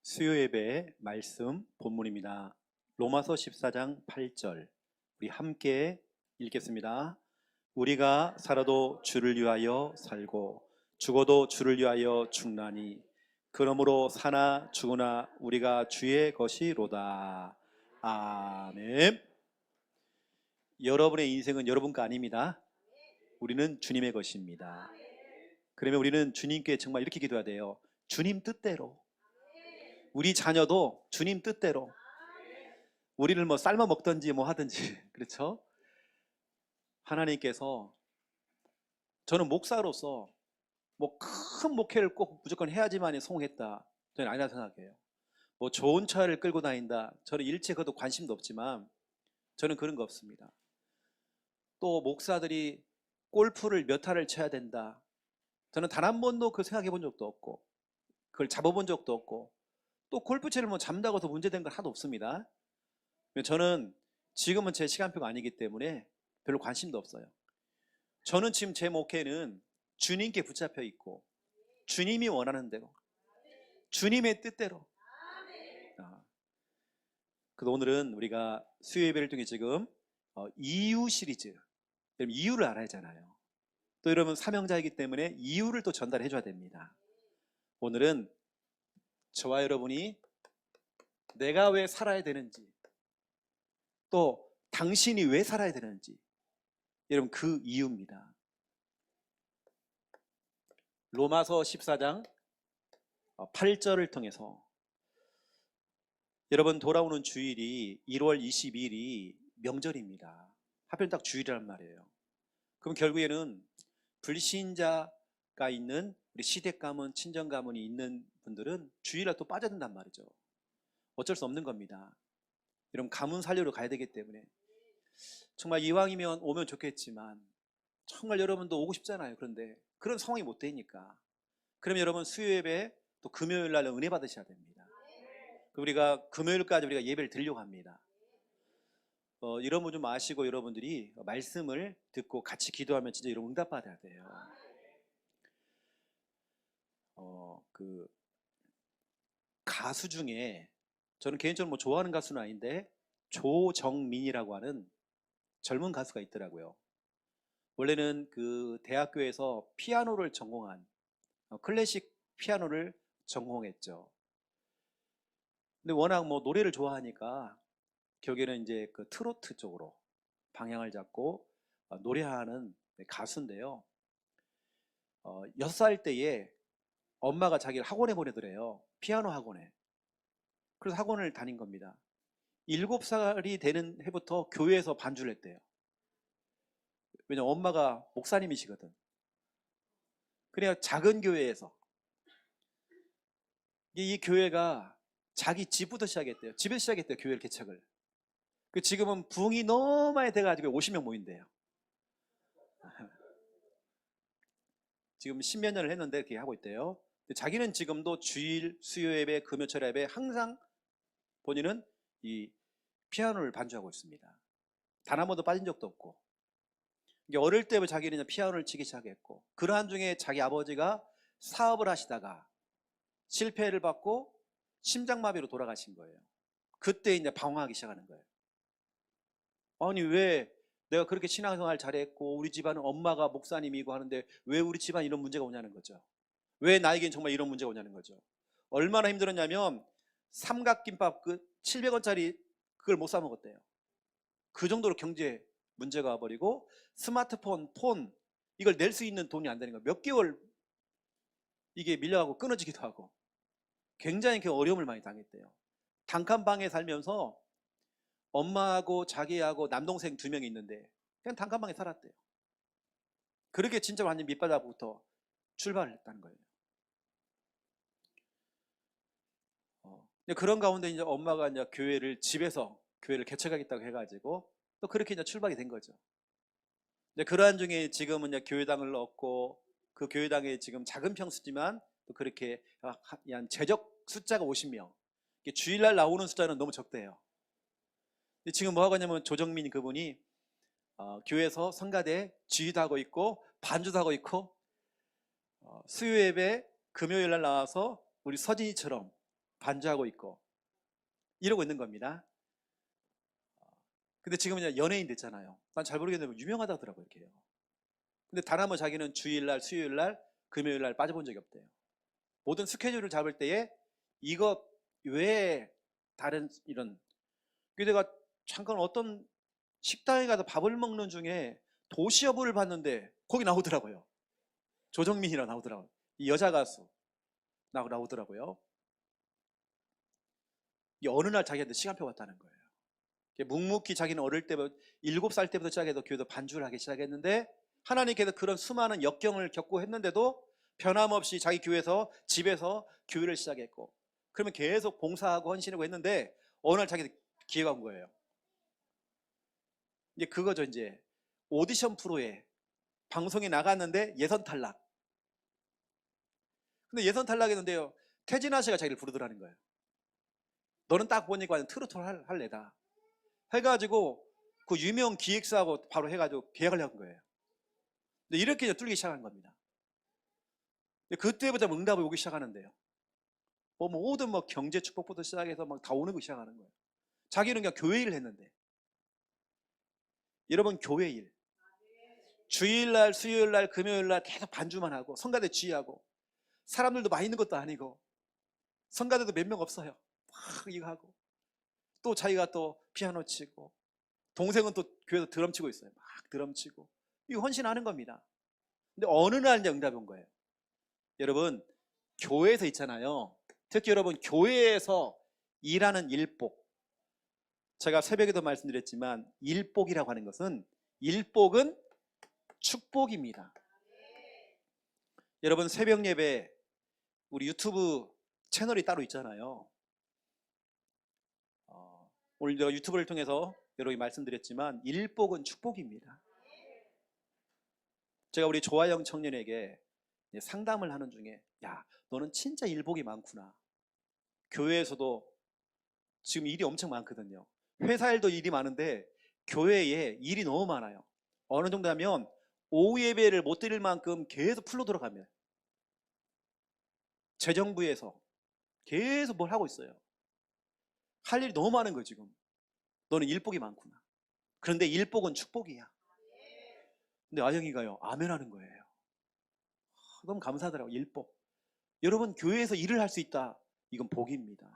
수요 예배 말씀 본문입니다. 로마서 14장 8절 우리 함께 읽겠습니다. 우리가 살아도 주를 위하여 살고 죽어도 주를 위하여 죽나니 그러므로 사나 죽으나 우리가 주의 것이로다. 아멘. 여러분의 인생은 여러분 거 아닙니다. 우리는 주님의 것입니다. 그러면 우리는 주님께 정말 이렇게 기도해야 돼요. 주님 뜻대로, 우리 자녀도 주님 뜻대로, 우리를 뭐 삶아 먹든지 뭐 하든지, 그렇죠? 하나님께서, 저는 목사로서 뭐 큰 목회를 꼭 무조건 해야지만 성공했다, 저는 아니라 생각해요. 뭐 좋은 차를 끌고 다닌다, 저는 일체 그것도 관심도 없지만 저는 그런 거 없습니다. 또 목사들이 골프를 몇 타를 쳐야 된다, 저는 단 한 번도 그 생각해 본 적도 없고 그걸 잡아본 적도 없고, 또 골프채를 뭐 잠다고 해서 문제된 건 하나도 없습니다. 저는 지금은 제 시간표가 아니기 때문에 별로 관심도 없어요. 저는 지금 제 목회는 주님께 붙잡혀 있고 주님이 원하는 대로, 주님의 뜻대로. 그래서 오늘은 우리가 수요 예배를 통해 지금 이유 시리즈, 이유를 알아야 하잖아요. 또 여러분 사명자이기 때문에 이유를 또 전달해 줘야 됩니다. 오늘은 저와 여러분이 내가 왜 살아야 되는지, 또 당신이 왜 살아야 되는지, 여러분 그 이유입니다. 로마서 14장 8절을 통해서, 여러분 돌아오는 주일이 1월 22일이 명절입니다. 하필 딱 주일이란 말이에요. 그럼 결국에는 불신자가 있는 우리 시댁 가문, 친정 가문이 있는 분들은 주일날 또 빠져든단 말이죠. 어쩔 수 없는 겁니다. 여러분 가문 살려로 가야 되기 때문에 정말 이왕이면 오면 좋겠지만 정말 여러분도 오고 싶잖아요. 그런데 그런 상황이 못 되니까, 그러면 여러분 수요 예배 또 금요일 날 은혜 받으셔야 됩니다. 우리가 금요일까지 우리가 예배를 드리려고 합니다. 이런 분 좀 아시고 여러분들이 말씀을 듣고 같이 기도하면 진짜 여러분 응답 받아야 돼요. 그 가수 중에 저는 개인적으로 뭐 좋아하는 가수는 아닌데 조정민이라고 하는 젊은 가수가 있더라고요. 원래는 그 대학교에서 피아노를 전공한, 클래식 피아노를 전공했죠. 근데 워낙 뭐 노래를 좋아하니까 결국에는 이제 그 트로트 쪽으로 방향을 잡고 노래하는 가수인데요. 6살 때에 엄마가 자기를 학원에 보내더래요. 피아노 학원에. 그래서 학원을 다닌 겁니다. 7살이 되는 해부터 교회에서 반주를 했대요. 왜냐면 엄마가 목사님이시거든. 그래야 작은 교회에서, 이 교회가 자기 집부터 시작했대요. 집에서 시작했대요, 교회를 개척을. 지금은 부흥이 너무 많이 돼가지고 50명 모인대요. 지금 10몇 년을 했는데 그렇게 하고 있대요. 자기는 지금도 주일, 수요 예배, 금요철 예배 항상 본인은 이 피아노를 반주하고 있습니다. 단 한 번도 빠진 적도 없고, 어릴 때부터 자기는 피아노를 치기 시작했고, 그러한 중에 자기 아버지가 사업을 하시다가 실패를 받고 심장마비로 돌아가신 거예요. 그때 이제 방황하기 시작하는 거예요. 아니 왜 내가 그렇게 신앙생활 잘했고 우리 집안은 엄마가 목사님이고 하는데 왜 우리 집안 이런 문제가 오냐는 거죠. 왜 나에겐 정말 이런 문제가 오냐는 거죠. 얼마나 힘들었냐면 삼각김밥 그 700원짜리 그걸 못 사 먹었대요. 그 정도로 경제 문제가 와버리고, 스마트폰, 폰 이걸 낼 수 있는 돈이 안 되는 거예요. 몇 개월 이게 밀려가고 끊어지기도 하고 굉장히 그 어려움을 많이 당했대요. 단칸방에 살면서 엄마하고 자기하고 남동생 2명이 있는데 그냥 단칸방에 살았대요. 그렇게 진짜 완전 밑바닥부터 출발을 했다는 거예요. 그런 가운데 이제 엄마가 이제 집에서 교회를 개척하겠다고 해가지고 또 그렇게 이제 출발이 된 거죠. 그러한 중에 지금은 이제 교회당을 얻고, 그 교회당에 지금 작은 평수지만 또 그렇게 한 제적 숫자가 50명, 주일날 나오는 숫자는 너무 적대요. 지금 뭐 하고 있냐면 조정민 그분이 교회에서 성가대 지휘도 하고 있고 반주도 하고 있고, 수요 예배 금요일날 나와서 우리 서진이처럼 반주하고 있고 이러고 있는 겁니다. 근데 지금은 연예인 됐잖아요. 난 잘 모르겠는데 유명하다더라고요, 이렇게요. 근데 단 한 번 자기는 주일날, 수요일날, 금요일날 빠져본 적이 없대요. 모든 스케줄을 잡을 때에 이것 외에 다른 이런, 그래서 내가 잠깐 어떤 식당에 가서 밥을 먹는 중에 도시어부를 봤는데 거기 나오더라고요. 조정민이라 나오더라고요. 이 여자 가수 나오더라고요. 이 어느 날 자기한테 시간표 왔다는 거예요. 묵묵히 자기는 어릴 때부터 7살 때부터 시작해서 교회도 반주를 하기 시작했는데 하나님께서 그런 수많은 역경을 겪고 했는데도 변함없이 자기 교회에서 집에서 교회를 시작했고 그러면 계속 봉사하고 헌신하고 했는데 어느 날 자기 기회가 온 거예요. 이제 그거죠. 이제 오디션 프로에 방송에 나갔는데 예선 탈락. 근데 예선 탈락했는데요, 태진아 씨가 자기를 부르더라는 거예요. 너는 딱 보니까 트로트를 할 애다 해가지고 그 유명 기획사하고 바로 해가지고 계약을 한 거예요. 근데 이렇게 이제 뚫기 시작한 겁니다. 그때부터 응답이 오기 시작하는데요. 모든 경제 축복부터 시작해서 막 다 오는 거 시작하는 거예요. 자기는 그냥 교회 일을 했는데. 여러분, 교회 일. 주일날, 수요일날, 금요일날 계속 반주만 하고 성가대 지휘하고 사람들도 많이 있는 것도 아니고 성가대도 몇 명 없어요. 막 이거 하고 또 자기가 또 피아노 치고 동생은 또 교회에서 드럼 치고 있어요. 막 드럼 치고 이거 헌신하는 겁니다. 근데 어느 날 이제 응답이 온 거예요. 여러분, 교회에서 있잖아요. 특히 여러분 교회에서 일하는 일복, 제가 새벽에도 말씀드렸지만 일복이라고 하는 것은 일복은 축복입니다. 여러분 새벽 예배 우리 유튜브 채널이 따로 있잖아요. 오늘 제가 유튜브를 통해서 여러분이 말씀드렸지만 일복은 축복입니다. 제가 우리 조아영 청년에게 상담을 하는 중에 야, 너는 진짜 일복이 많구나. 교회에서도 지금 일이 엄청 많거든요. 회사 일도 일이 많은데 교회에 일이 너무 많아요. 어느 정도 하면 오후 예배를 못 드릴 만큼 계속 풀로 들어가면 재정부에서 계속 뭘 하고 있어요. 할 일이 너무 많은 거예요. 지금 너는 일복이 많구나. 그런데 일복은 축복이야. 근데 아영이가요 아멘 하는 거예요. 너무 감사하더라고요. 일복. 여러분 교회에서 일을 할 수 있다. 이건 복입니다.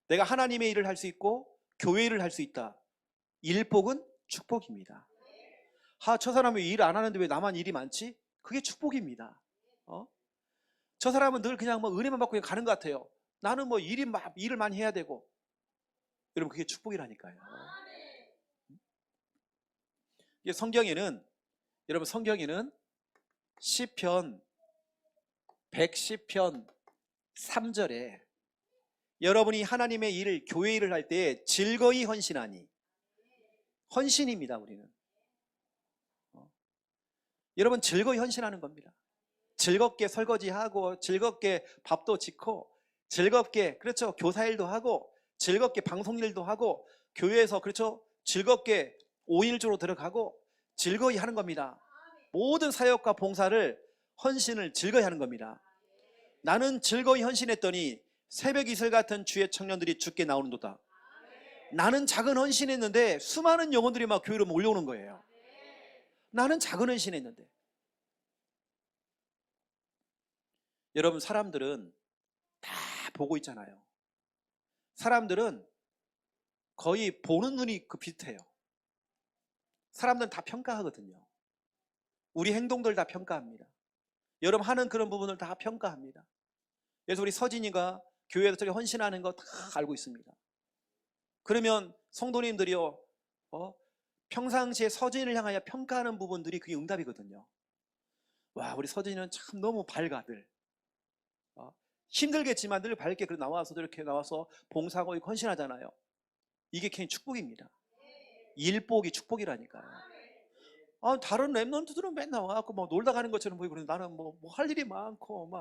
내가 하나님의 일을 할 수 있고 교회 일을 할 수 있다. 일복은 축복입니다. 저 사람은 일 안 하는데 왜 나만 일이 많지? 그게 축복입니다. 저 사람은 늘 그냥 은혜만 받고 그냥 가는 것 같아요. 나는 일을 많이 해야 되고. 여러분 그게 축복이라니까요. 성경에는 여러분 성경에는 시편 110편 3절에 여러분이 하나님의 일을 교회 일을 할 때 즐거이 헌신하니, 헌신입니다. 우리는 여러분 즐거이 헌신하는 겁니다. 즐겁게 설거지하고 즐겁게 밥도 짓고 즐겁게 그렇죠 교사일도 하고 즐겁게 방송일도 하고 교회에서 그렇죠 즐겁게 5일조로 들어가고 즐거이 하는 겁니다. 모든 사역과 봉사를 헌신을 즐거이 하는 겁니다. 나는 즐거이 헌신했더니 새벽 이슬 같은 주의 청년들이 죽게 나오는도다. 나는 작은 헌신했는데 수많은 영혼들이 막 교회로 몰려오는 거예요. 나는 작은 헌신했는데. 여러분 사람들은 다 보고 있잖아요. 사람들은 거의 보는 눈이 비슷해요. 사람들은 다 평가하거든요. 우리 행동들 다 평가합니다. 여러분 하는 그런 부분을 다 평가합니다. 그래서 우리 서진이가 교회에서 저기 헌신하는 거 다 알고 있습니다. 그러면 성도님들이요 평상시에 서진이를 향하여 평가하는 부분들이 그게 응답이거든요. 와 우리 서진이는 참 너무 밝아 늘. 힘들겠지만 늘 밝게 나와서 이렇게 나와서 봉사하고 헌신하잖아요. 이게 괜히 축복입니다. 일복이 축복이라니까요. 다른 랩런트들은 맨날 와갖고 놀다 가는 것처럼 보이고 나는 할 일이 많고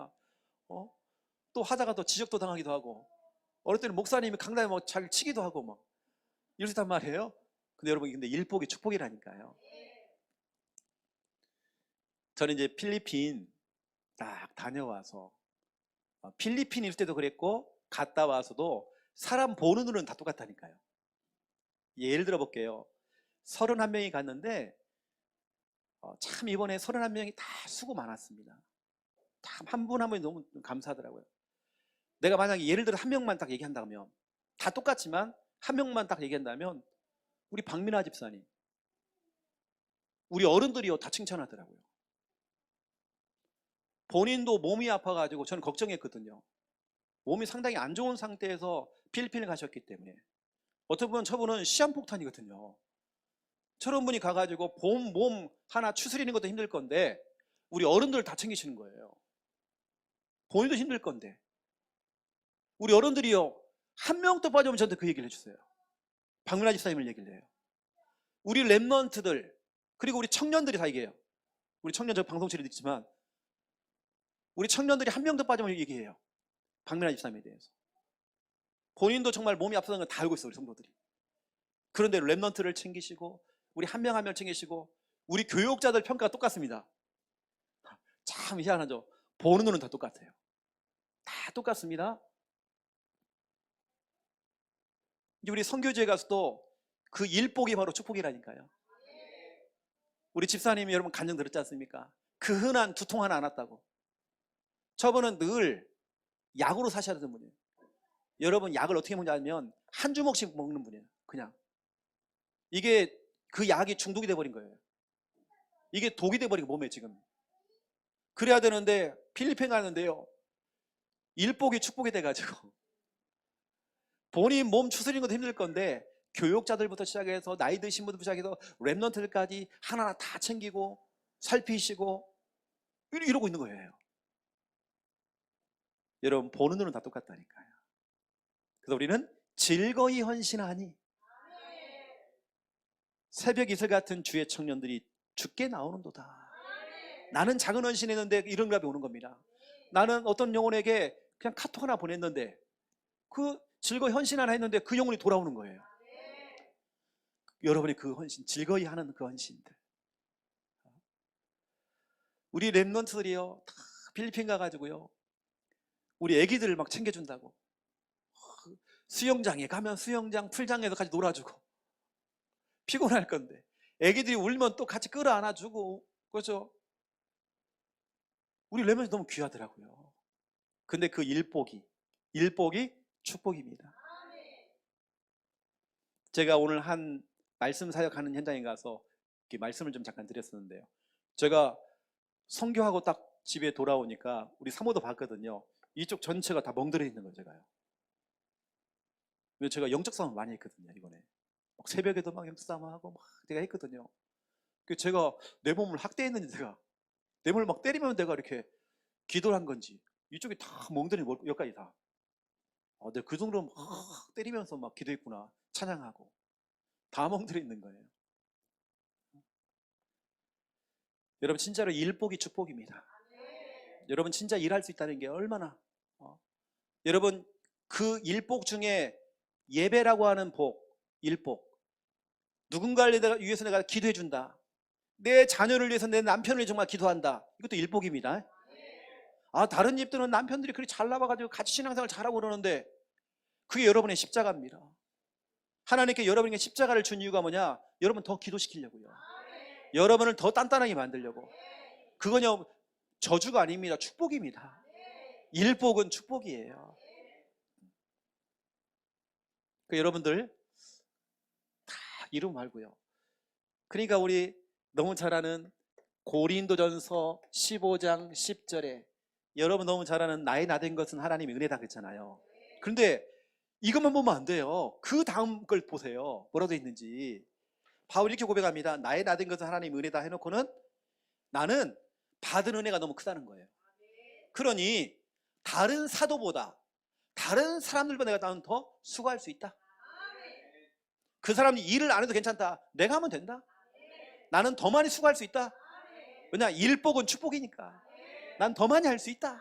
또 하다가 또 지적도 당하기도 하고 어릴 때는 목사님이 강단에 잘 치기도 하고 이렇단 말이에요. 근데 여러분 근데 일복이 축복이라니까요. 저는 이제 필리핀 딱 다녀와서 필리핀 있을 때도 그랬고 갔다 와서도 사람 보는 눈은 다 똑같다니까요. 예를 들어 볼게요. 31명이 갔는데 참 이번에 31명이 다 수고 많았습니다. 참 한 분 한 분이 너무 감사하더라고요. 내가 만약에 예를 들어 한 명만 딱 얘기한다면, 다 똑같지만 한 명만 딱 얘기한다면 우리 박민아 집사님, 우리 어른들이요 다 칭찬하더라고요. 본인도 몸이 아파가지고 저는 걱정했거든요. 몸이 상당히 안 좋은 상태에서 필리핀을 가셨기 때문에. 어떻게 보면 저분은 시한폭탄이거든요. 저런 분이 가가지고 몸 하나 추스리는 것도 힘들 건데 우리 어른들 다 챙기시는 거예요. 본인도 힘들 건데 우리 어른들이요 한 명도 빠지면 저한테 그 얘기를 해주세요. 박민아 집사님을 얘기를 해요. 우리 랩런트들 그리고 우리 청년들이 다 얘기해요. 우리 청년 저 방송실에 있지만 우리 청년들이 한 명도 빠지면 얘기해요. 박민아 집사님에 대해서. 본인도 정말 몸이 아프다는 걸 다 알고 있어요. 우리 성도들이. 그런데 랩런트를 챙기시고 우리 한 명 한 명 챙기시고 우리 교육자들 평가가 똑같습니다. 참 희한하죠. 보는 눈은 다 똑같아요. 다 똑같습니다. 이제 우리 선교지에 가서도 그 일복이 바로 축복이라니까요. 우리 집사님이 여러분 간증 들었지 않습니까? 그 흔한 두통 하나 안 왔다고. 저분은 늘 약으로 사셔야 되는 분이에요. 여러분 약을 어떻게 먹냐면 한 주먹씩 먹는 분이에요. 그냥 이게 그 약이 중독이 돼버린 거예요. 이게 독이 돼버린 몸에 지금. 그래야 되는데 필리핀 가는데요 일복이 축복이 돼가지고 본인 몸 추스리는 것도 힘들 건데 교육자들부터 시작해서 나이 드신 분들부터 시작해서 랩런트들까지 하나하나 다 챙기고 살피시고 이러고 있는 거예요. 여러분 보는 눈은 다 똑같다니까요. 그래서 우리는 즐거이 헌신하니 새벽 이슬 같은 주의 청년들이 죽게 나오는도다. 나는 작은 헌신했는데 이런 답이 오는 겁니다. 나는 어떤 영혼에게 그냥 카톡 하나 보냈는데 그 즐거이 헌신 하나 했는데 그 영혼이 돌아오는 거예요. 여러분이 그 헌신, 즐거이 하는 그 헌신들. 우리 랩런트들이요 다 필리핀 가가지고요 우리 애기들을 막 챙겨준다고. 수영장에 가면 수영장 풀장에서 같이 놀아주고 피곤할 건데 애기들이 울면 또 같이 끌어안아주고 그렇죠. 우리 랩런트 너무 귀하더라고요. 근데 그 일복이 축복입니다. 제가 오늘 한 말씀 사역하는 현장에 가서 이렇게 말씀을 좀 잠깐 드렸었는데요. 제가 선교하고 딱 집에 돌아오니까 우리 사모도 봤거든요. 이쪽 전체가 다 멍들어 있는 거예요. 제가요. 제가 영적 싸움을 많이 했거든요. 이번에 막 새벽에도 막 영적 싸움하고 막 제가 했거든요. 제가 내 몸을 학대했는지 제가 내 몸을 막 때리면 내가 이렇게 기도를 한 건지 이쪽이 다 멍들이 여기까지 다. 내가 그 정도로 막 때리면서 막 기도했구나. 찬양하고 다 멍들어 있는 거예요. 여러분 진짜로 일복이 축복입니다. 여러분 진짜 일할 수 있다는 게 얼마나 여러분 그 일복 중에 예배라고 하는 복, 일복. 누군가를 위해서 내가 기도해 준다. 내 자녀를 위해서 내 남편을 위해서 정말 기도한다. 이것도 일복입니다. 다른 집들은 남편들이 그렇게 잘 나와가지고 같이 신앙생활 잘하고 그러는데 그게 여러분의 십자가입니다. 하나님께 여러분에게 십자가를 준 이유가 뭐냐? 여러분 더 기도시키려고요. 여러분을 더 단단하게 만들려고. 그거냐 저주가 아닙니다. 축복입니다. 일복은 축복이에요. 여러분들 다 이루 말고요. 그러니까 우리 너무 잘 아는 고린도전서 15장 10절에 여러분 너무 잘 아는 나의 나된 것은 하나님의 은혜다 그랬잖아요. 그런데 이것만 보면 안 돼요. 그 다음 걸 보세요. 뭐라고 되어 있는지. 바울이 이렇게 고백합니다. 나의 나된 것은 하나님의 은혜다 해놓고는 나는 받은 은혜가 너무 크다는 거예요. 그러니 다른 사도보다 다른 사람들보다 내가 나는 더 수고할 수 있다. 그 사람이 일을 안 해도 괜찮다. 내가 하면 된다. 나는 더 많이 수고할 수 있다. 왜냐? 일복은 축복이니까. 난 더 많이 할 수 있다.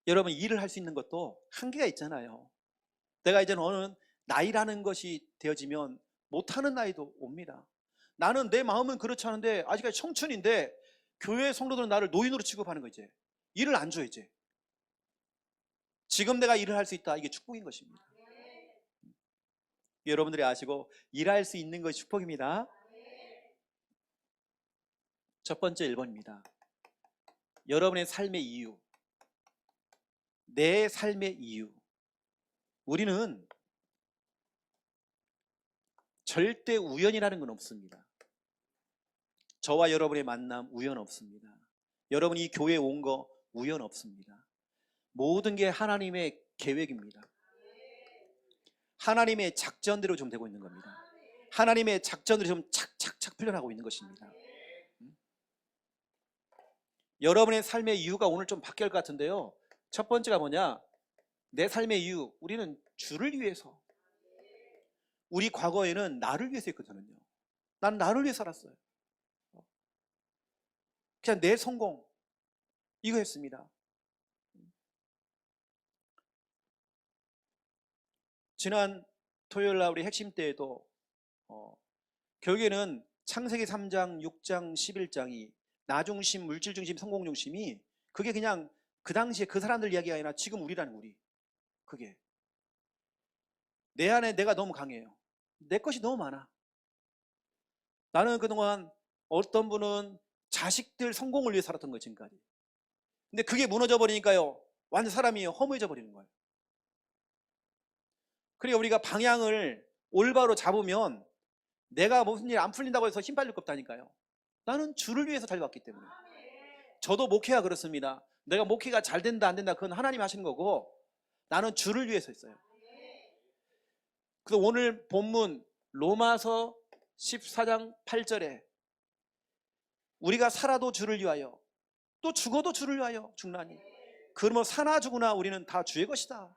여러분 일을 할 수 있는 것도 한계가 있잖아요. 내가 이제는 어느 나이라는 것이 되어지면 못하는 나이도 옵니다. 나는 내 마음은 그렇지 않은데 아직까지 청춘인데 교회 성도들은 나를 노인으로 취급하는 거 이제. 일을 안 줘 이제. 지금 내가 일을 할 수 있다. 이게 축복인 것입니다. 여러분들이 아시고 일할 수 있는 것이 축복입니다. 첫 번째 1번입니다. 여러분의 삶의 이유. 내 삶의 이유. 우리는 절대 우연이라는 건 없습니다. 저와 여러분의 만남 우연 없습니다. 여러분이 이 교회에 온 거 우연 없습니다. 모든 게 하나님의 계획입니다. 하나님의 작전대로 좀 되고 있는 겁니다. 하나님의 작전으로 좀 착착착 풀려나가고 있는 것입니다. 여러분의 삶의 이유가 오늘 좀 바뀔 것 같은데요. 첫 번째가 뭐냐? 내 삶의 이유. 우리는 주를 위해서. 우리 과거에는 나를 위해서 했거든요. 난 나를 위해 살았어요. 그냥 내 성공 이거 했습니다. 지난 토요일 날 우리 핵심 때에도 결국에는 창세기 3장, 6장, 11장이 나중심, 물질중심, 성공중심이 그게 그냥 그 당시에 그 사람들 이야기가 아니라 지금 우리라는 우리. 그게 내 안에 내가 너무 강해요. 내 것이 너무 많아. 나는 그동안 어떤 분은 자식들 성공을 위해 살았던 거예요 지금까지. 근데 그게 무너져 버리니까요 완전 사람이 허무해져 버리는 거예요. 그러니까 우리가 방향을 올바로 잡으면 내가 무슨 일 안 풀린다고 해서 힘 빠질 것 없다니까요. 나는 주를 위해서 달려왔기 때문에. 저도 목회가 그렇습니다. 내가 목회가 잘 된다 안 된다 그건 하나님 하시는 거고 나는 주를 위해서 했어요. 그래서 오늘 본문 로마서 14장 8절에 우리가 살아도 주를 위하여 또 죽어도 주를 위하여 죽나니 그러면 사나 죽으나 우리는 다 주의 것이다.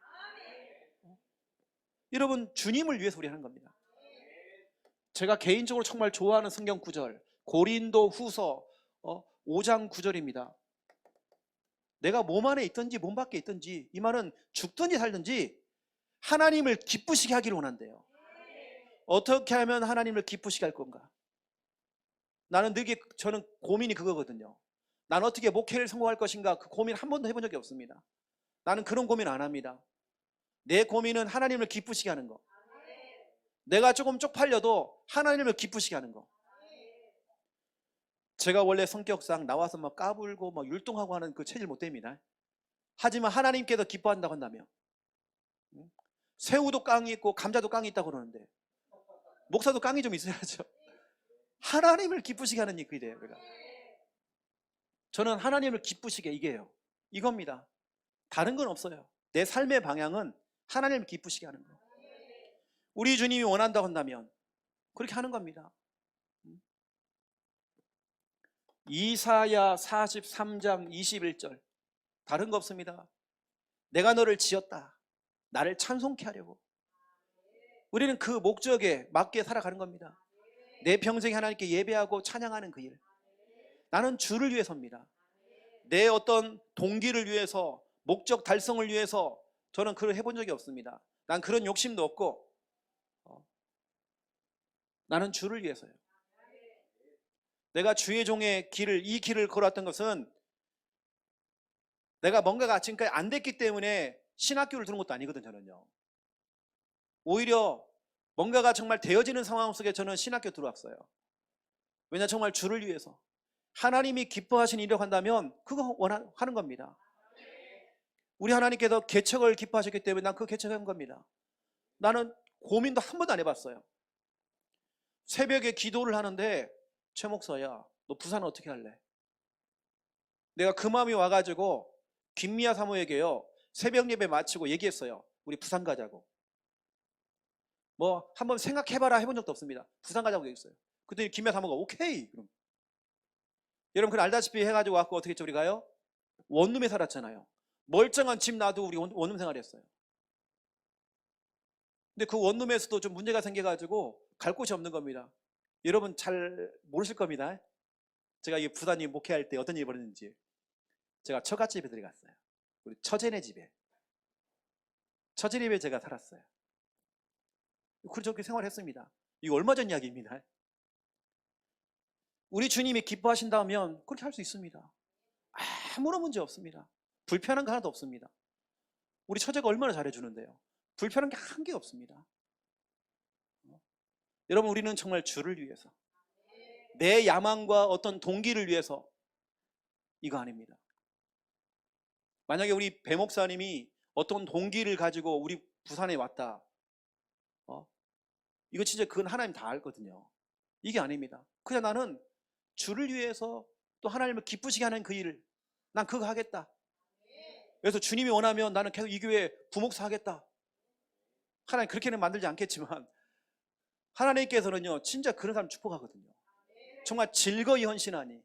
여러분 주님을 위해서 우리 하는 겁니다. 제가 개인적으로 정말 좋아하는 성경 구절 고린도 후서 5장 9절입니다. 내가 몸 안에 있든지 몸 밖에 있든지 이 말은 죽든지 살든지 하나님을 기쁘시게 하기를 원한대요. 어떻게 하면 하나님을 기쁘시게 할 건가? 나는 늘 저는 고민이 그거거든요. 난 어떻게 목회를 성공할 것인가 그 고민 한 번도 해본 적이 없습니다. 나는 그런 고민 안 합니다. 내 고민은 하나님을 기쁘시게 하는 거. 내가 조금 쪽팔려도 하나님을 기쁘시게 하는 거. 제가 원래 성격상 나와서 막 까불고 막 율동하고 하는 그 체질 못 됩니다. 하지만 하나님께서 기뻐한다고 한다면 새우도 깡이 있고 감자도 깡이 있다고 그러는데 목사도 깡이 좀 있어야죠. 하나님을 기쁘시게 하는 일이 돼요. 저는 하나님을 기쁘시게 이게요. 이겁니다. 다른 건 없어요. 내 삶의 방향은 하나님을 기쁘시게 하는 거예요. 우리 주님이 원한다고 한다면 그렇게 하는 겁니다. 이사야 43장 21절 다른 거 없습니다. 내가 너를 지었다. 나를 찬송케 하려고. 우리는 그 목적에 맞게 살아가는 겁니다. 내 평생에 하나님께 예배하고 찬양하는 그 일. 나는 주를 위해서입니다. 내 어떤 동기를 위해서 목적 달성을 위해서 저는 그걸 해본 적이 없습니다. 난 그런 욕심도 없고 나는 주를 위해서요. 내가 주의 종의 이 길을 걸어왔던 것은 내가 뭔가가 지금까지 안 됐기 때문에 신학교를 들은 것도 아니거든 저는요. 오히려 뭔가가 정말 되어지는 상황 속에 저는 신학교 들어왔어요. 왜냐 정말 주를 위해서 하나님이 기뻐하신 일이라고 한다면 그거 하는 겁니다. 우리 하나님께서 개척을 기뻐하셨기 때문에 난 그 개척한 겁니다. 나는 고민도 한 번도 안 해봤어요. 새벽에 기도를 하는데 최 목사야 너 부산 어떻게 할래? 내가 그 마음이 와가지고 김미아 사모에게요 새벽 예배 마치고 얘기했어요. 우리 부산 가자고. 뭐 한번 생각해봐라 해본 적도 없습니다. 부산 가자고 얘기했어요. 그때 김미아 사모가 오케이. 그럼. 여러분 그걸 알다시피 해가지고 왔고 어떻게 했죠 우리가요? 원룸에 살았잖아요. 멀쩡한 집 놔두고 우리 원룸 생활했어요. 근데 그 원룸에서도 좀 문제가 생겨가지고 갈 곳이 없는 겁니다. 여러분 잘 모르실 겁니다. 제가 이 부산이 목회할 때 어떤 일이 벌어졌는지. 제가 처갓집에 들어갔어요. 우리 처제네 집에. 처제네 집에 제가 살았어요. 그렇게 생활했습니다. 이거 얼마 전 이야기입니다. 우리 주님이 기뻐하신다면 그렇게 할 수 있습니다. 아무런 문제 없습니다. 불편한 거 하나도 없습니다. 우리 처제가 얼마나 잘해주는데요. 불편한 게 한 개 없습니다. 여러분, 우리는 정말 주를 위해서, 내 야망과 어떤 동기를 위해서 이거 아닙니다. 만약에 우리 배 목사님이 어떤 동기를 가지고 우리 부산에 왔다, 이거 진짜 그건 하나님 다 알거든요. 이게 아닙니다. 그냥 나는 주를 위해서 또 하나님을 기쁘시게 하는 그 일을, 난 그거 하겠다. 그래서 주님이 원하면 나는 계속 이 교회 부목사 하겠다. 하나님 그렇게는 만들지 않겠지만 하나님께서는요 진짜 그런 사람 축복하거든요. 정말 즐거이 헌신하니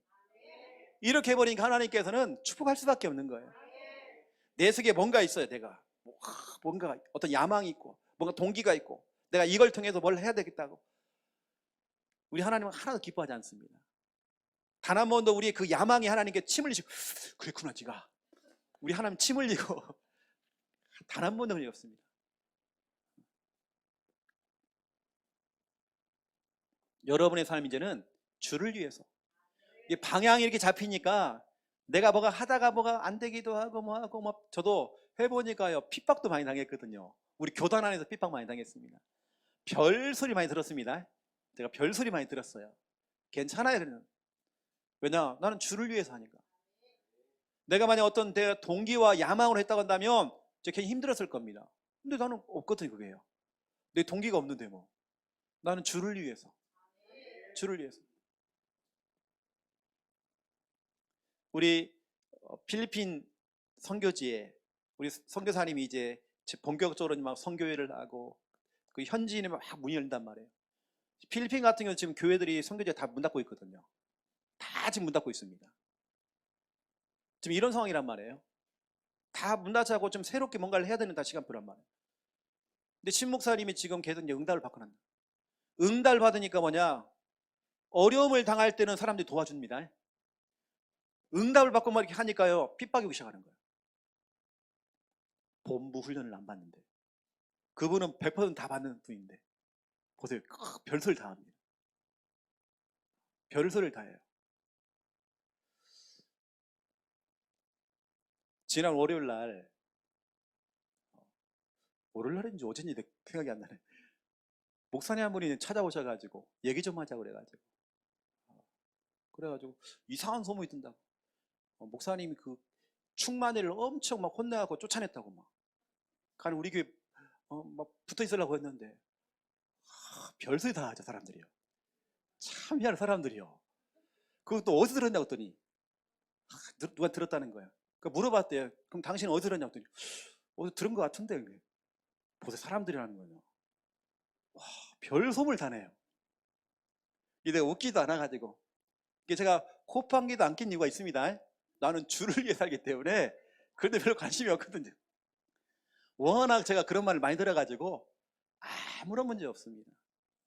이렇게 해버리니까 하나님께서는 축복할 수밖에 없는 거예요. 내 속에 뭔가 있어요. 내가 뭔가 어떤 야망이 있고 뭔가 동기가 있고 내가 이걸 통해서 뭘 해야 되겠다고. 우리 하나님은 하나도 기뻐하지 않습니다. 단 한 번도 우리의 그 야망이 하나님께 침 흘리시고 그랬구나 지가, 우리 하나님 침 흘리고 단 한 번도 없습니다. 여러분의 삶 이제는 주를 위해서, 방향이 이렇게 잡히니까 내가 뭐가 하다가 뭐가 안 되기도 하고 뭐 하고 뭐. 저도 해보니까요 핍박도 많이 당했거든요. 우리 교단 안에서 핍박 많이 당했습니다. 별소리 많이 들었습니다. 제가 별소리 많이 들었어요. 괜찮아요. 그러면 왜냐, 나는 주를 위해서 하니까. 내가 만약 어떤 내 동기와 야망으로 했다고 한다면 제가 괜히 힘들었을 겁니다. 근데 나는 없거든요. 그게요. 내 동기가 없는데 뭐. 나는 주를 위해서, 주를 위해서. 우리 필리핀 선교지에 우리 선교사님이 이제 본격적으로 막 선교회를 하고 그 현지인이 막 문이 열린단 말이에요. 필리핀 같은 경우는 지금 교회들이 선교지가 다 문 닫고 있거든요. 다 지금 문 닫고 있습니다. 지금 이런 상황이란 말이에요. 다 문 닫자고 좀 새롭게 뭔가를 해야 되는 다 시간표란 말이에요. 근데 신 목사님이 지금 계속 응답을 받고 난다. 응답을 받으니까 뭐냐, 어려움을 당할 때는 사람들이 도와줍니다. 응답을 받고 막 이렇게 하니까요 핍박이 오기 시작하는 거예요. 본부 훈련을 안 받는데 그분은 100% 다 받는 분인데 보세요. 별소리를 다 합니다. 별소리를 다 해요. 지난 월요일날인지 어쩐지 생각이 안 나네. 목사님 한 분이 찾아오셔가지고 얘기 좀 하자고 그래가지고 이상한 소문이 든다고. 목사님이 그 충만회를 엄청 막 혼내갖고 쫓아냈다고 막. 가는 우리 교회 막 붙어 있으려고 했는데 별소리 다 하죠 사람들이요. 참 희한한 사람들이요. 그것도 어디서 들었냐고 했더니 누가 들었다는 거야. 물어봤대요. 그럼 당신은 어디서 들었냐고 했더니 어디서 들은 것 같은데. 보세요, 사람들이라는 거예요. 와, 별 소문을 다 내요. 이게 내가 웃기도 않아가지고. 이게 제가 호판기도 안 낀 이유가 있습니다. 나는 주를 위해 살기 때문에. 그런데 별로 관심이 없거든요. 워낙 제가 그런 말을 많이 들어가지고 아무런 문제 없습니다.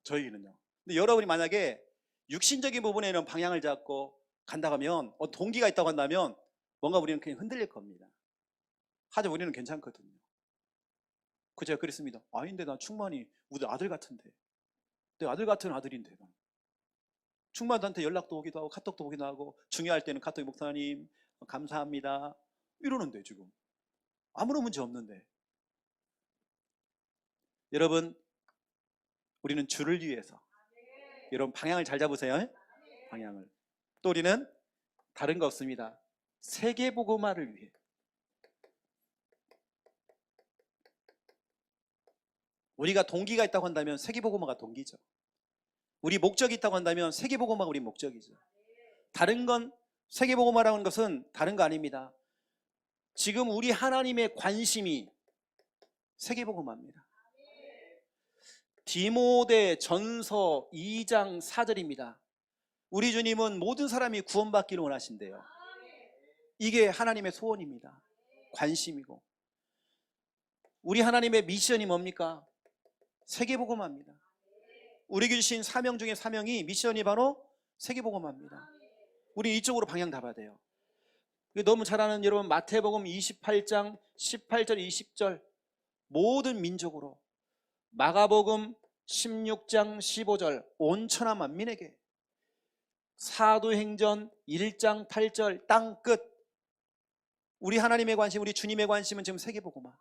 저희는요. 근데 여러분이 만약에 육신적인 부분에는 방향을 잡고 간다고 하면 동기가 있다고 한다면 뭔가 우리는 그냥 흔들릴 겁니다. 하지만 우리는 괜찮거든요. 제가 그랬습니다. 아닌데 난 충만히 우리 아들 같은데, 내 아들 같은 아들인데 충만한테 연락도 오기도 하고 카톡도 오기도 하고 중요할 때는 카톡 목사님 감사합니다 이러는데 지금 아무런 문제 없는데. 여러분, 우리는 주를 위해서, 여러분 방향을 잘 잡으세요. 방향을. 또 우리는 다른 거 없습니다. 세계복음화를 위해. 우리가 동기가 있다고 한다면 세계복음화가 동기죠. 우리 목적이 있다고 한다면 세계복음화가 우리 목적이죠. 다른 건, 세계복음화라는 것은 다른 거 아닙니다. 지금 우리 하나님의 관심이 세계복음화입니다. 디모데 전서 2장 4절입니다. 우리 주님은 모든 사람이 구원받기를 원하신대요. 이게 하나님의 소원입니다. 관심이고. 우리 하나님의 미션이 뭡니까? 세계복음화입니다. 우리에게 주신 사명 중에 사명이, 미션이 바로 세계복음화입니다. 우리 이쪽으로 방향 잡아야 돼요. 너무 잘 아는 여러분 마태복음 28장 18절 20절 모든 민족으로, 마가복음 16장 15절 온 천하 만민에게. 사도행전 1장 8절 땅 끝. 우리 하나님의 관심, 우리 주님의 관심은 지금 세계복음화.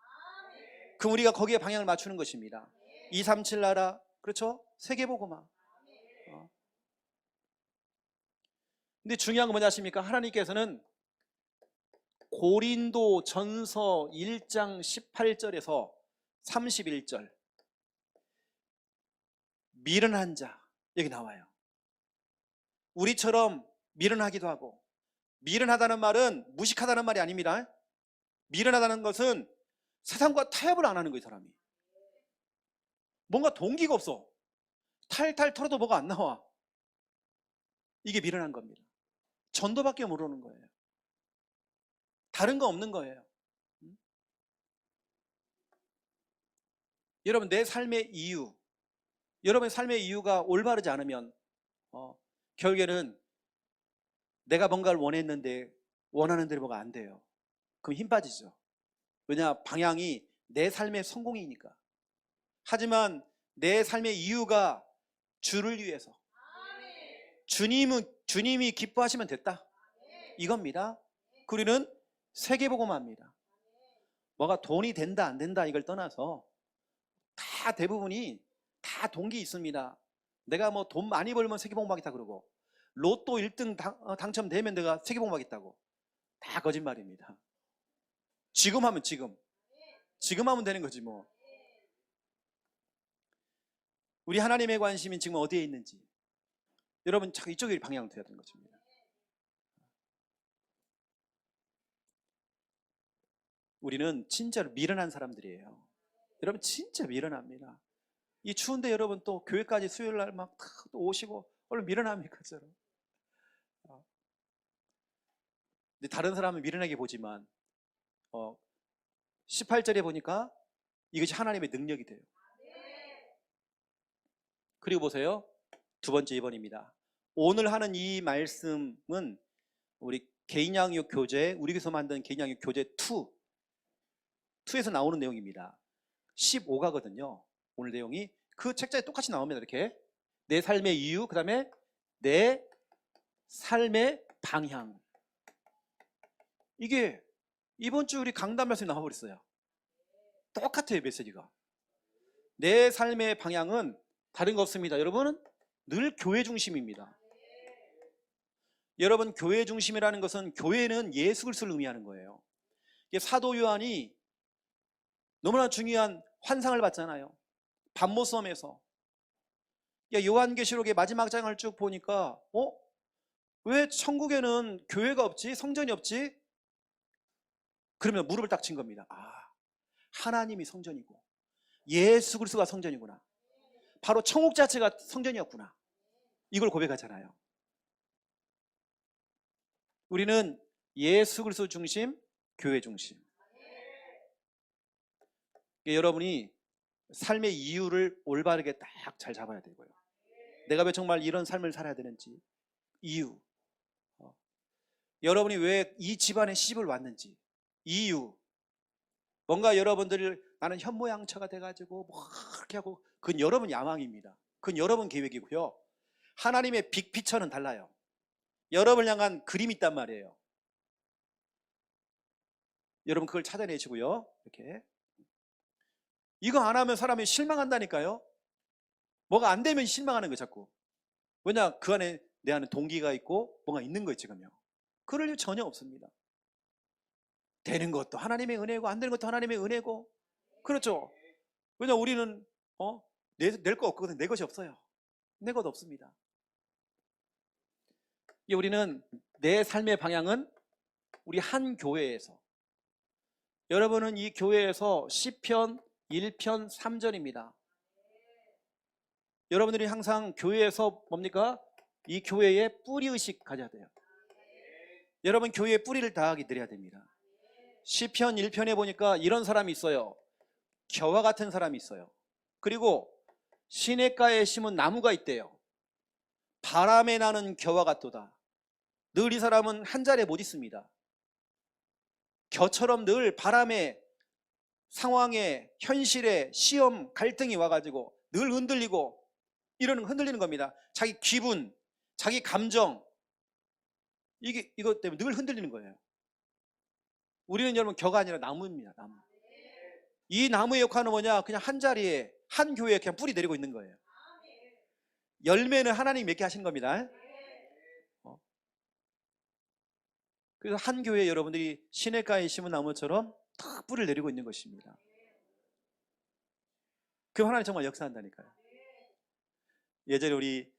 그럼 우리가 거기에 방향을 맞추는 것입니다. 237 나라, 그렇죠? 세계복음화. 근데 중요한 건 뭐냐 하십니까? 하나님께서는 고린도 전서 1장 18절에서 31절 미련한 자, 여기 나와요. 우리처럼 미련하기도 하고, 미련하다는 말은 무식하다는 말이 아닙니다. 미련하다는 것은 세상과 타협을 안 하는 거예요. 사람이 뭔가 동기가 없어. 탈탈 털어도 뭐가 안 나와. 이게 미련한 겁니다. 전도밖에 모르는 거예요. 다른 거 없는 거예요. 여러분, 내 삶의 이유, 여러분의 삶의 이유가 올바르지 않으면 결국에는 내가 뭔가를 원했는데 원하는 대로 뭐가 안 돼요. 그럼 힘 빠지죠. 왜냐? 방향이 내 삶의 성공이니까. 하지만 내 삶의 이유가 주를 위해서, 주님이 기뻐하시면 됐다, 이겁니다. 우리는 세계복음화입니다. 뭐가 돈이 된다 안 된다 이걸 떠나서 다 대부분이 다 동기 있습니다. 내가 뭐 돈 많이 벌면 세계복음화하겠다 그러고, 로또 1등 당첨되면 내가 세계복음화하겠다고. 다 거짓말입니다. 지금 하면 지금 하면 되는 거지 뭐. 우리 하나님의 관심이 지금 어디에 있는지 여러분 자꾸 이쪽에 방향을 둬야 되는 것입니다. 우리는 진짜로 미련한 사람들이에요. 여러분 진짜 미련합니다. 이 추운데 여러분 또 교회까지 수요일 날 막 오시고 얼른 미련합니까? 저는. 근데 다른 사람은 미련하게 보지만 18절에 보니까 이것이 하나님의 능력이 돼요. 그리고 보세요. 두 번째 2번입니다. 오늘 하는 이 말씀은 우리 개인양육 교재, 우리 교회에서 만든 개인양육 교재 2에서 나오는 내용입니다. 15가거든요. 오늘 내용이 그 책자에 똑같이 나옵니다. 이렇게 내 삶의 이유, 그 다음에 내 삶의 방향. 이게 이번 주 우리 강단 말씀이 나와버렸어요. 똑같아요. 메시지가. 내 삶의 방향은 다른 거 없습니다. 여러분은 늘 교회 중심입니다. 여러분, 교회 중심이라는 것은, 교회는 예수 그리스도를 의미하는 거예요. 사도 요한이 너무나 중요한 환상을 봤잖아요. 밤모섬에서. 요한계시록의 마지막 장을 쭉 보니까 왜 천국에는 교회가 없지? 성전이 없지? 그러면 무릎을 딱 친 겁니다. 하나님이 성전이고 예수 그리스도가 성전이구나. 바로 천국 자체가 성전이었구나. 이걸 고백하잖아요. 우리는 예수 그리스도 중심, 교회 중심. 여러분이 삶의 이유를 올바르게 딱 잘 잡아야 되고요. 내가 왜 정말 이런 삶을 살아야 되는지, 이유. 여러분이 왜 이 집안에 시집을 왔는지, 이유. 뭔가 여러분들 나는 현모양처가 돼가지고 뭐 그렇게 하고, 그건 여러분 야망입니다. 그건 여러분 계획이고요. 하나님의 빅피처는 달라요. 여러분을 향한 그림이 있단 말이에요. 여러분 그걸 찾아내시고요. 이렇게 이거 안 하면 사람이 실망한다니까요. 뭐가 안 되면 실망하는 거예요. 자꾸. 왜냐? 그 안에 내 안에 동기가 있고 뭔가 있는 거예요. 지금요. 그럴 일 전혀 없습니다. 되는 것도 하나님의 은혜고 안 되는 것도 하나님의 은혜고. 그렇죠. 왜냐? 우리는 낼 거 없거든요. 내 것이 없어요. 내 것 없습니다. 우리는 내 삶의 방향은 우리 한 교회에서, 여러분은 이 교회에서 시편 1편 3절입니다. 여러분들이 항상 교회에서 뭡니까? 이 교회에 뿌리의식 가져야 돼요. 여러분 교회에 뿌리를 닿게 드려야 됩니다. 시편 1편에 보니까 이런 사람이 있어요. 겨와 같은 사람이 있어요. 그리고 시냇가에 심은 나무가 있대요. 바람에 나는 겨와 같도다. 늘 이 사람은 한 자리에 못 있습니다. 겨처럼 늘 바람에, 상황에, 현실에, 시험, 갈등이 와가지고 늘 흔들리고, 흔들리는 겁니다. 자기 기분, 자기 감정, 이것 때문에 늘 흔들리는 거예요. 우리는 여러분 겨가 아니라 나무입니다. 나무. 이 나무의 역할은 뭐냐? 그냥 한 자리에, 한 교회에 그냥 뿌리 내리고 있는 거예요. 열매는 하나님이 맺게 하시는 겁니다. 그래서 한 교회에 여러분들이 시냇가에 심은 나무처럼 탁 뿌리를 내리고 있는 것입니다. 그럼 하나님 정말 역사한다니까요. 예전에 우리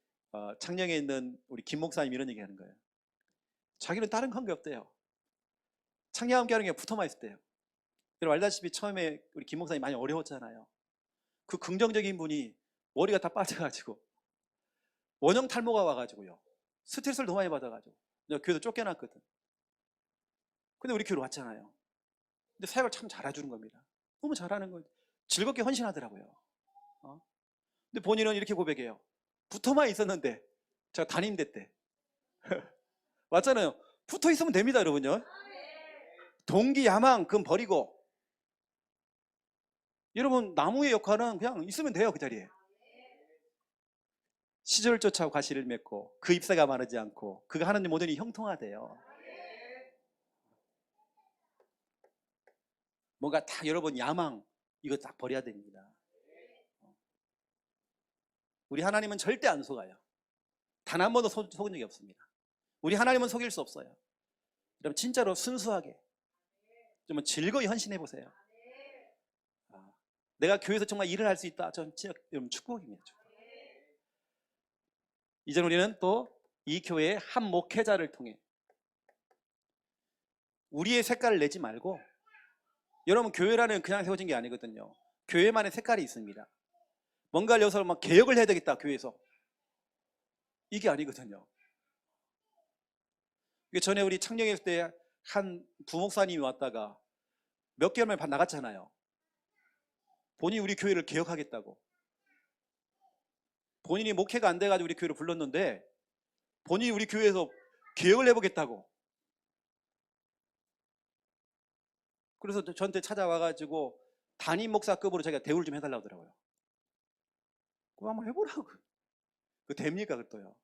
창녕에 있는 우리 김 목사님 이런 얘기 하는 거예요. 자기는 다른 관계 없대요. 창녕 함께 하는 게 붙어만 있을 때요. 여러분 알다시피 처음에 우리 김 목사님 많이 어려웠잖아요. 그 긍정적인 분이 머리가 다 빠져가지고 원형 탈모가 와가지고요. 스트레스를 너무 많이 받아가지고 교회도 쫓겨났거든. 근데 우리 교회로 왔잖아요. 근데 사역을 참 잘해주는 겁니다. 너무 잘하는 거예요. 즐겁게 헌신하더라고요. 근데 본인은 이렇게 고백해요. 붙어만 있었는데 제가 담임대 때 맞잖아요. 붙어 있으면 됩니다, 여러분요. 동기 야망 그건 버리고 여러분 나무의 역할은 그냥 있으면 돼요. 그 자리에 시절을 쫓아 과실을 맺고 그 잎사가 마르지 않고 그가 하는 모든 일이 형통하대요. 뭔가 다 여러분 야망 이거 딱 버려야 됩니다. 우리 하나님은 절대 안 속아요. 단 한 번도 속은 적이 없습니다. 우리 하나님은 속일 수 없어요. 여러분 진짜로 순수하게 좀 즐거이 헌신해 보세요. 내가 교회에서 정말 일을 할 수 있다. 전 진짜 여러분 축복입니다. 축복. 이제 우리는 또 이 교회의 한 목회자를 통해 우리의 색깔을 내지 말고 여러분 교회라는 그냥 세워진 게 아니거든요. 교회만의 색깔이 있습니다. 뭔가를 여기서 막 개혁을 해야 되겠다 교회에서 이게 아니거든요. 전에 우리 창녕에 있을 때 한 부목사님이 왔다가 몇 개월 만에 나갔잖아요. 본인이 우리 교회를 개혁하겠다고. 본인이 목회가 안 돼가지고 우리 교회를 불렀는데 본인이 우리 교회에서 개혁을 해보겠다고. 그래서 저한테 찾아와가지고 담임 목사급으로 자기가 대우를 좀 해달라고 하더라고요. 그거 한번 해보라고. 그거 됩니까 그것도요.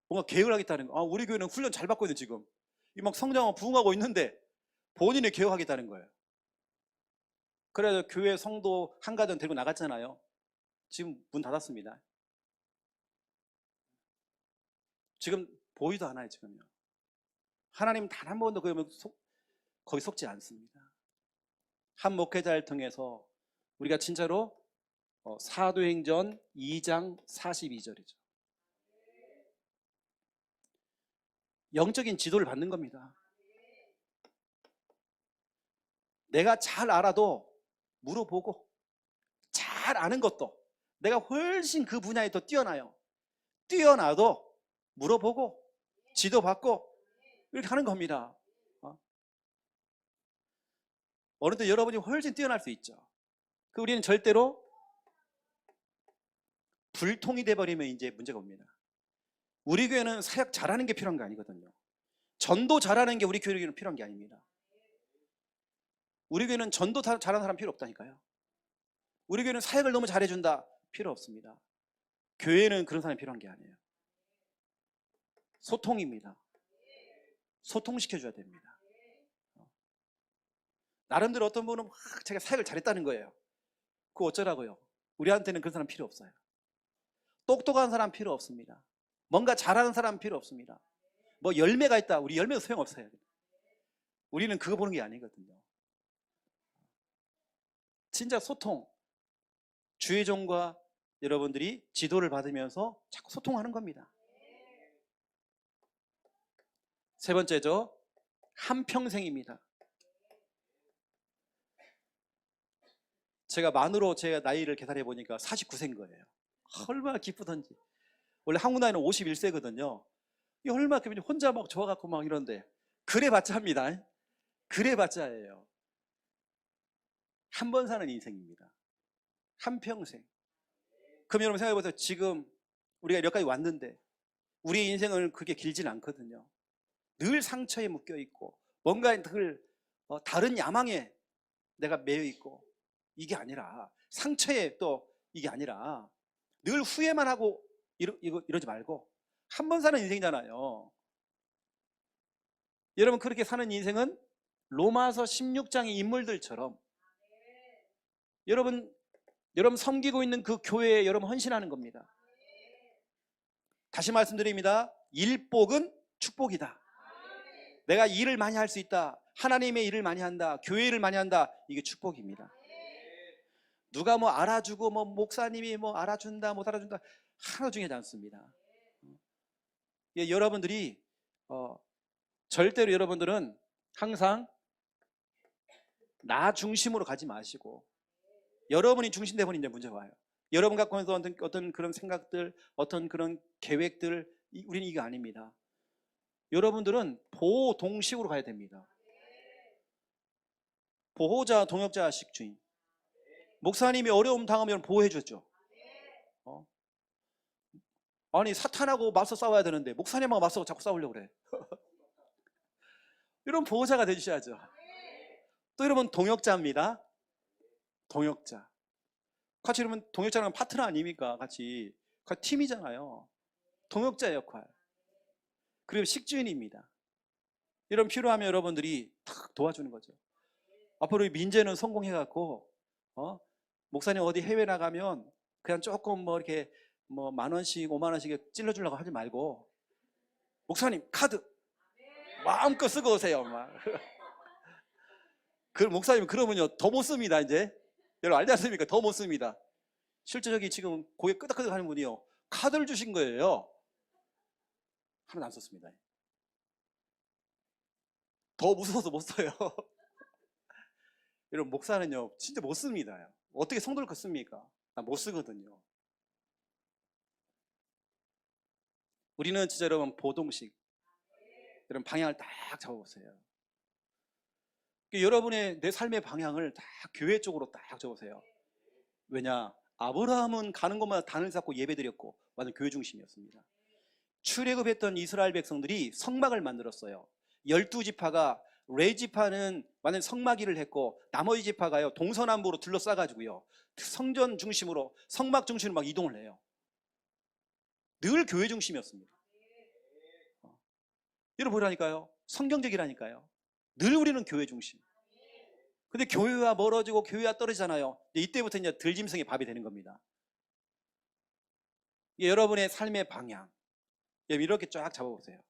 뭔가 개혁을 하겠다는 거. 우리 교회는 훈련 잘 받고 있는 지금 이 막 성장하고 부흥하고 있는데 본인이 개혁하겠다는 거예요. 그래서 교회 성도 한 가정 데리고 나갔잖아요. 지금 문 닫았습니다. 지금 보이도 않아요. 지금요. 하나님 단 한 번도 거기 속지 않습니다. 한 목회자를 통해서 우리가 진짜로 사도행전 2장 42절이죠. 영적인 지도를 받는 겁니다. 내가 잘 알아도 물어보고 잘 아는 것도 내가 훨씬 그 분야에 더 뛰어나요. 뛰어나도 물어보고 지도받고 이렇게 하는 겁니다. 어느 때 여러분이 훨씬 뛰어날 수 있죠. 우리는 절대로 불통이 돼버리면 이제 문제가 옵니다. 우리 교회는 사역 잘하는 게 필요한 게 아니거든요. 전도 잘하는 게 우리 교회에는 필요한 게 아닙니다. 우리 교회는 전도 잘하는 사람 필요 없다니까요. 우리 교회는 사역을 너무 잘해준다 필요 없습니다. 교회는 그런 사람이 필요한 게 아니에요. 소통입니다. 소통시켜줘야 됩니다. 나름대로 어떤 분은 막 제가 사역을 잘했다는 거예요. 그거 어쩌라고요? 우리한테는 그런 사람 필요 없어요. 똑똑한 사람 필요 없습니다. 뭔가 잘하는 사람 필요 없습니다. 뭐 열매가 있다. 우리 열매도 소용없어요. 우리는 그거 보는 게 아니거든요. 진짜 소통. 주의 종과 여러분들이 지도를 받으면서 자꾸 소통하는 겁니다. 세 번째죠. 한평생입니다. 제가 만으로 제 나이를 계산해 보니까 49세인 거예요. 얼마나 기쁘던지. 원래 한국 나이는 51세거든요. 얼마나 혼자 막 좋아갖고 막 이런데 그래봤자 합니다. 그래봤자예요. 한 번 사는 인생입니다. 한평생. 그럼 여러분 생각해보세요. 지금 우리가 여기까지 왔는데 우리의 인생은 그렇게 길진 않거든요. 늘 상처에 묶여있고 뭔가 늘 다른 야망에 내가 매여있고 이게 아니라 상처에 또 이게 아니라 늘 후회만 하고 이러지 말고 한 번 사는 인생이잖아요. 여러분, 그렇게 사는 인생은 로마서 16장의 인물들처럼 여러분 섬기고 있는 그 교회에 여러분 헌신하는 겁니다. 다시 말씀드립니다. 일복은 축복이다. 내가 일을 많이 할 수 있다. 하나님의 일을 많이 한다. 교회 일을 많이 한다. 이게 축복입니다. 누가 뭐 알아주고 뭐 목사님이 뭐 알아준다 못 알아준다 하나도 중요하지 않습니다. 여러분들이 절대로 여러분들은 항상 나 중심으로 가지 마시고 여러분이 중심되면 이제 문제가 와요. 여러분 갖고 있는 어떤 그런 생각들, 어떤 그런 계획들, 우리는 이거 아닙니다. 여러분들은 보호동식으로 가야 됩니다. 보호자, 동역자식 주의. 목사님이 어려움 당하면 보호해 줬죠. 아니, 사탄하고 맞서 싸워야 되는데 목사님하고 맞서 자꾸 싸우려고 그래. 이런 보호자가 되주셔야죠. 또 여러분, 동역자입니다. 동역자. 같이 여러분, 동역자는 파트너 아닙니까? 같이 팀이잖아요. 동역자의 역할. 그리고 식주인입니다. 여러분, 필요하면 여러분들이 탁 도와주는 거죠. 앞으로 민재는 성공해갖고 목사님 어디 해외 나가면 그냥 조금 뭐 이렇게 뭐 10,000원씩 50,000원씩 찔러주려고 하지 말고 목사님 카드 마음껏 쓰고 오세요. 막. 그 목사님 그러면요 더 못 씁니다. 이제 여러분 알지 않습니까? 더 못 씁니다. 실제 저기 지금 고개 끄덕끄덕 하는 분이요 카드를 주신 거예요. 하나도 안 썼습니다. 더 무서워서 못 써요. 여러분, 목사는요 진짜 못 씁니다. 어떻게 성도를 걷습니까? 나 못 쓰거든요. 우리는 진짜 여러분 보동식, 여러분 방향을 딱 잡아보세요. 여러분의 내 삶의 방향을 딱 교회 쪽으로 딱 잡으세요. 왜냐? 아브라함은 가는 곳마다 단을 쌓고 예배드렸고 완전 교회 중심이었습니다. 출애굽했던 이스라엘 백성들이 성막을 만들었어요. 12지파가 레지파는 완전 성막 일을 했고 나머지 지파가요 동서남북으로 둘러싸가지고요 성전 중심으로 성막 중심으로 막 이동을 해요. 늘 교회 중심이었습니다. 여러분 보라니까요. 성경적이라니까요. 늘 우리는 교회 중심. 근데 교회와 멀어지고 교회와 떨어지잖아요. 이때부터 이제 들짐승의 밥이 되는 겁니다. 여러분의 삶의 방향 이렇게 쫙 잡아보세요.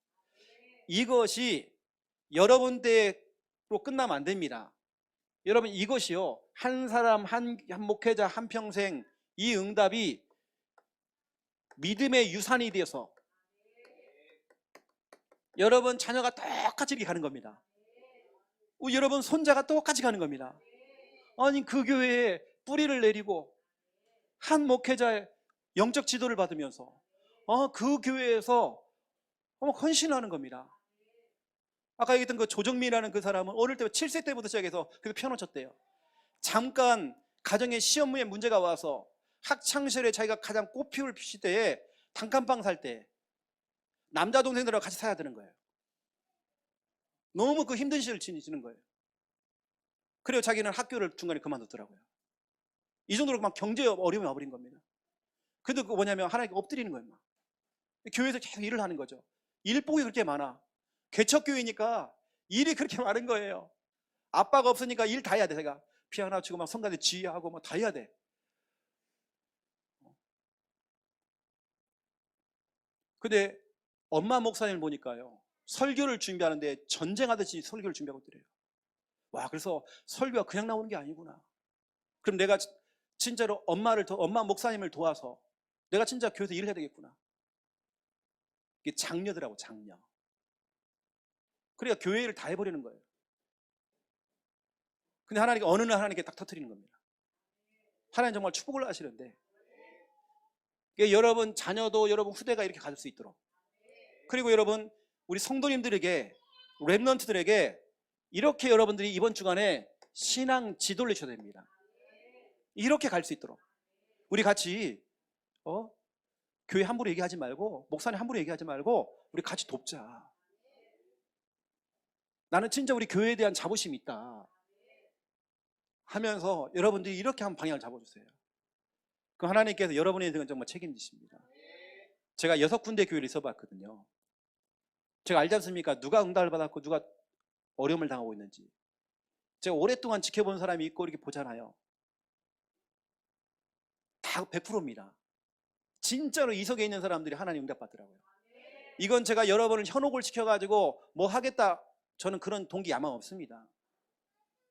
이것이 여러분대로 끝나면 안 됩니다. 여러분 이것이요 한 사람 한 목회자 한 평생 이 응답이 믿음의 유산이 되어서 여러분 자녀가 똑같이 이렇게 가는 겁니다. 여러분 손자가 똑같이 가는 겁니다. 아니 그 교회에 뿌리를 내리고 한 목회자의 영적 지도를 받으면서 그 교회에서 헌신하는 겁니다. 아까 얘기했던 그 조정민이라는 그 사람은 어릴 때 7세 때부터 시작해서 그래서 피아노 쳤대요. 잠깐 가정에 시험에 문제가 와서 학창시절에 자기가 가장 꽃피울 시대에 단칸방 살 때 남자 동생들하고 같이 사야 되는 거예요. 너무 그 힘든 시절을 지내시는 거예요. 그래서 자기는 학교를 중간에 그만뒀더라고요. 이 정도로 막 경제 어려움이 와버린 겁니다. 근데 그 뭐냐면 하나님께 엎드리는 거예요. 막. 교회에서 계속 일을 하는 거죠. 일복이 그렇게 많아. 개척교회니까 일이 그렇게 많은 거예요. 아빠가 없으니까 일 다 해야 돼. 제가 피아노 치고 막 성가대 지휘하고 막 다 해야 돼. 근데 엄마 목사님을 보니까요 설교를 준비하는데 전쟁하듯이 설교를 준비하고 있더래요. 와, 그래서 설교가 그냥 나오는 게 아니구나. 그럼 내가 진짜로 엄마 목사님을 도와서 내가 진짜 교회에서 일을 해야 되겠구나. 이게 장녀더라고, 장녀. 그러니까 교회 일을 다 해버리는 거예요. 근데 하나님께 어느 날 하나님께 딱 터뜨리는 겁니다. 하나님 정말 축복을 하시는데 여러분 자녀도 여러분 후대가 이렇게 가질 수 있도록, 그리고 여러분 우리 성도님들에게 랩런트들에게 이렇게 여러분들이 이번 주간에 신앙 지도를 내셔야 됩니다. 이렇게 갈 수 있도록 우리 같이 교회 함부로 얘기하지 말고 목사님 함부로 얘기하지 말고 우리 같이 돕자. 나는 진짜 우리 교회에 대한 자부심이 있다 하면서 여러분들이 이렇게 한 방향을 잡아주세요. 그럼 하나님께서 여러분의 인생은 정말 책임지십니다. 제가 6군데 교회를 있어봤거든요. 제가 알지 않습니까? 누가 응답을 받았고 누가 어려움을 당하고 있는지. 제가 오랫동안 지켜본 사람이 있고 이렇게 보잖아요. 다 100%입니다. 진짜로 이석에 있는 사람들이 하나님 응답받더라고요. 이건 제가 여러 번을 현혹을 시켜가지고 뭐 하겠다, 저는 그런 동기 아마 없습니다.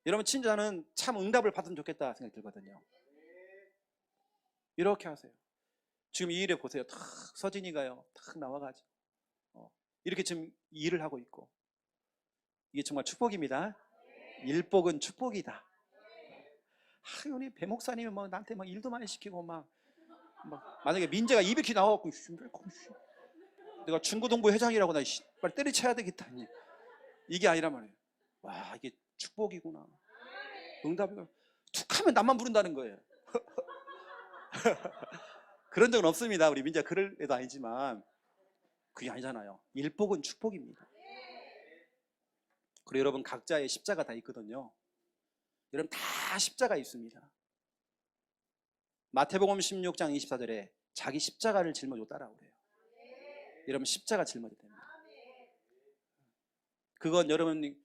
여러분, 진짜는 참 응답을 받으면 좋겠다 생각이 들거든요. 이렇게 하세요. 지금 이 일에 보세요. 탁 서진이가요, 탁 나와가지고 이렇게 지금 일을 하고 있고, 이게 정말 축복입니다. 일복은 축복이다. 우리 배 목사님은 뭐 나한테 막 일도 많이 시키고 막 만약에 민재가 200키 나와갖고 내가 중고등부 회장이라고 나 빨리 때려쳐야 되겠다, 이게 아니란 말이에요. 와, 이게 축복이구나. 응답이가 툭하면 남만 부른다는 거예요. 그런 적은 없습니다. 우리 민재가 그럴 애도 아니지만 그게 아니잖아요. 일복은 축복입니다. 그리고 여러분, 각자의 십자가 다 있거든요. 여러분, 다 십자가 있습니다. 마태복음 16장 24절에 자기 십자가를 짊어지고 따라오래요. 여러분, 십자가 짊어져야 됩니다. 그건 여러분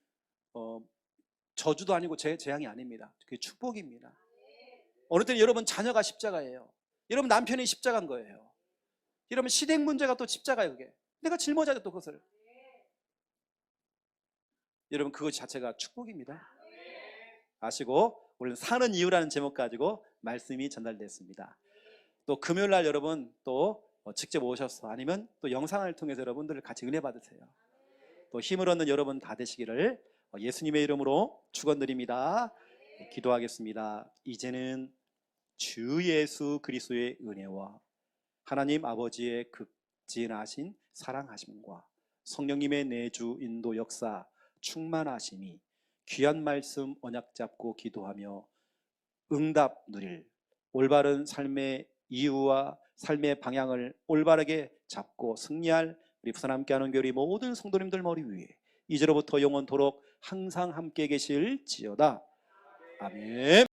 저주도 아니고 재앙이 아닙니다. 그게 축복입니다. 어느 때는 여러분 자녀가 십자가예요. 여러분 남편이 십자가인 거예요. 여러분 시댁 문제가 또 십자가예요. 그게 내가 짊어져야 돼, 또 그것을. 여러분, 그것 자체가 축복입니다. 아시고, 우리는 사는 이유라는 제목 가지고 말씀이 전달됐습니다. 또 금요일날 여러분 또 직접 오셔서 아니면 또 영상을 통해서 여러분들 같이 은혜 받으세요. 또 힘을 얻는 여러분 다 되시기를 예수님의 이름으로 축원드립니다. 기도하겠습니다. 이제는 주 예수 그리스도의 은혜와 하나님 아버지의 극진하신 사랑하심과 성령님의 내주 인도 역사 충만하심이 귀한 말씀 언약 잡고 기도하며 응답 누릴 올바른 삶의 이유와 삶의 방향을 올바르게 잡고 승리할 우리 부산 함께하는 교회 모든 성도님들 머리 위에 이제로부터 영원토록 항상 함께 계실지어다. 아멘.